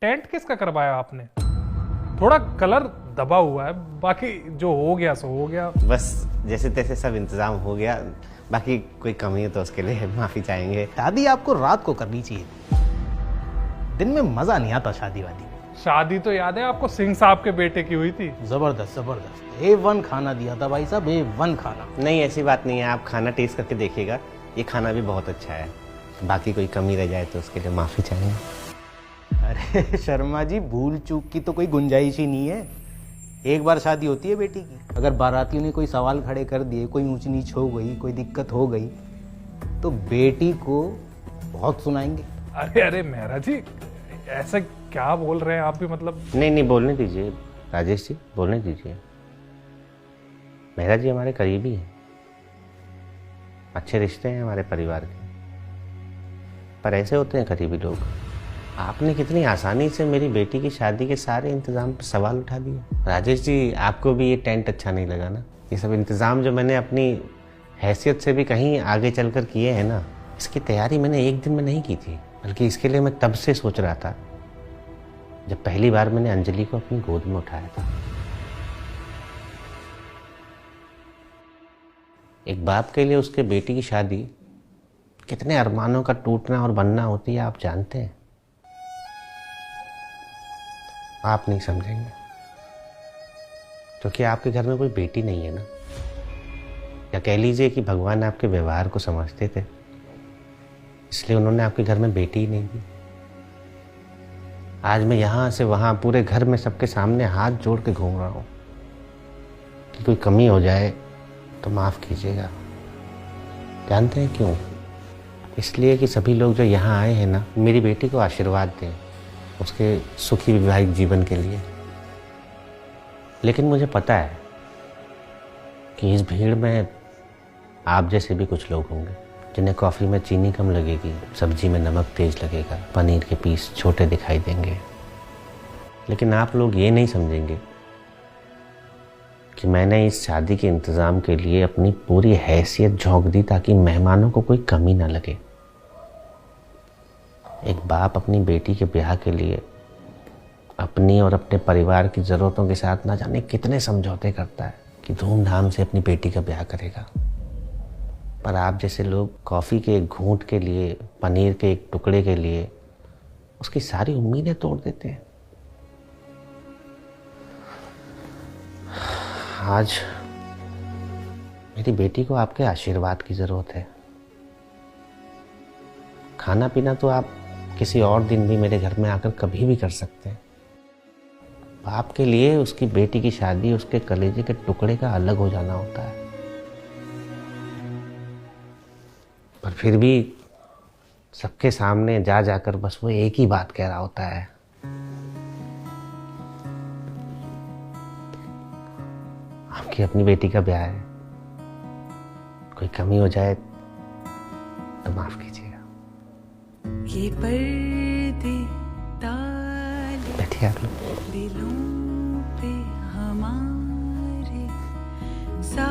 Tent किसका करवाया आपने? थोड़ा कलर दबा हुआ है, बाकी जो हो गया सो हो गया। बस जैसे तैसे सब इंतजाम हो गया, बाकी कोई कमी है तो उसके लिए माफी चाहेंगे। शादी आपको रात को करनी चाहिए, दिन में मजा नहीं आता शादी वादी में। शादी तो याद है आपको, सिंह साहब के बेटे की हुई थी। जबरदस्त जबरदस्त, A1 खाना दिया था भाई साहब, A1 खाना। नहीं ऐसी बात नहीं है, आप खाना टेस्ट करके देखिएगा, ये खाना भी बहुत अच्छा है। बाकी कोई कमी रह जाए तो उसके लिए माफी चाहेंगे। अरे शर्मा जी, भूल चूक की तो कोई गुंजाइश ही नहीं है। एक बार शादी होती है बेटी की, अगर बारातियों ने कोई सवाल खड़े कर दिए, कोई ऊंच नीच हो गई, कोई दिक्कत हो गई, तो बेटी को बहुत सुनाएंगे। अरे अरे मेहरा जी, ऐसा क्या बोल रहे हैं आप भी, मतलब। नहीं बोलने दीजिए राजेश जी, बोलने दीजिए। मेहरा जी हमारे करीबी हैं, अच्छे रिश्ते हैं हमारे परिवार के, पर ऐसे होते हैं करीबी लोग। आपने कितनी आसानी से मेरी बेटी की शादी के सारे इंतजाम पर सवाल उठा दिए। राजेश जी, आपको भी ये टेंट अच्छा नहीं लगा ना? ये सब इंतजाम जो मैंने अपनी हैसियत से भी कहीं आगे चलकर किए हैं ना, इसकी तैयारी मैंने एक दिन में नहीं की थी, बल्कि इसके लिए मैं तब से सोच रहा था जब पहली बार मैंने अंजलि को अपनी गोद में उठाया था। एक बाप के लिए उसके बेटी की शादी कितने अरमानों का टूटना और बनना होती है, आप जानते हैं। आप नहीं समझेंगे क्योंकि आपके घर में कोई बेटी नहीं है ना, या कह लीजिए कि भगवान आपके व्यवहार को समझते थे, इसलिए उन्होंने आपके घर में बेटी ही नहीं दी। आज मैं यहाँ से वहाँ पूरे घर में सबके सामने हाथ जोड़ के घूम रहा हूँ कि कोई कमी हो जाए तो माफ़ कीजिएगा। जानते हैं क्यों? इसलिए कि सभी लोग जो यहाँ आए हैं ना, मेरी बेटी को आशीर्वाद दें उसके सुखी वैवाहिक जीवन के लिए। लेकिन मुझे पता है कि इस भीड़ में आप जैसे भी कुछ लोग होंगे जिन्हें कॉफ़ी में चीनी कम लगेगी, सब्जी में नमक तेज लगेगा, पनीर के पीस छोटे दिखाई देंगे। लेकिन आप लोग ये नहीं समझेंगे कि मैंने इस शादी के इंतज़ाम के लिए अपनी पूरी हैसियत झोंक दी ताकि मेहमानों को कोई कमी ना लगे। एक बाप अपनी बेटी के ब्याह के लिए अपनी और अपने परिवार की ज़रूरतों के साथ ना जाने कितने समझौते करता है कि धूमधाम से अपनी बेटी का ब्याह करेगा, पर आप जैसे लोग कॉफ़ी के एक घूंट के लिए, पनीर के एक टुकड़े के लिए उसकी सारी उम्मीदें तोड़ देते हैं। आज मेरी बेटी को आपके आशीर्वाद की ज़रूरत है। खाना पीना तो आप किसी और दिन भी मेरे घर में आकर कभी भी कर सकते हैं। बाप के लिए उसकी बेटी की शादी उसके कलेजे के टुकड़े का अलग हो जाना होता है, पर फिर भी सबके सामने जा जाकर बस वो एक ही बात कह रहा होता है, आपकी अपनी बेटी का ब्याह है, कोई कमी हो जाए तो माफ कीजिएगा। ये पर्दे ताले बैठिए आप लोग। दिलों पे हमारे सा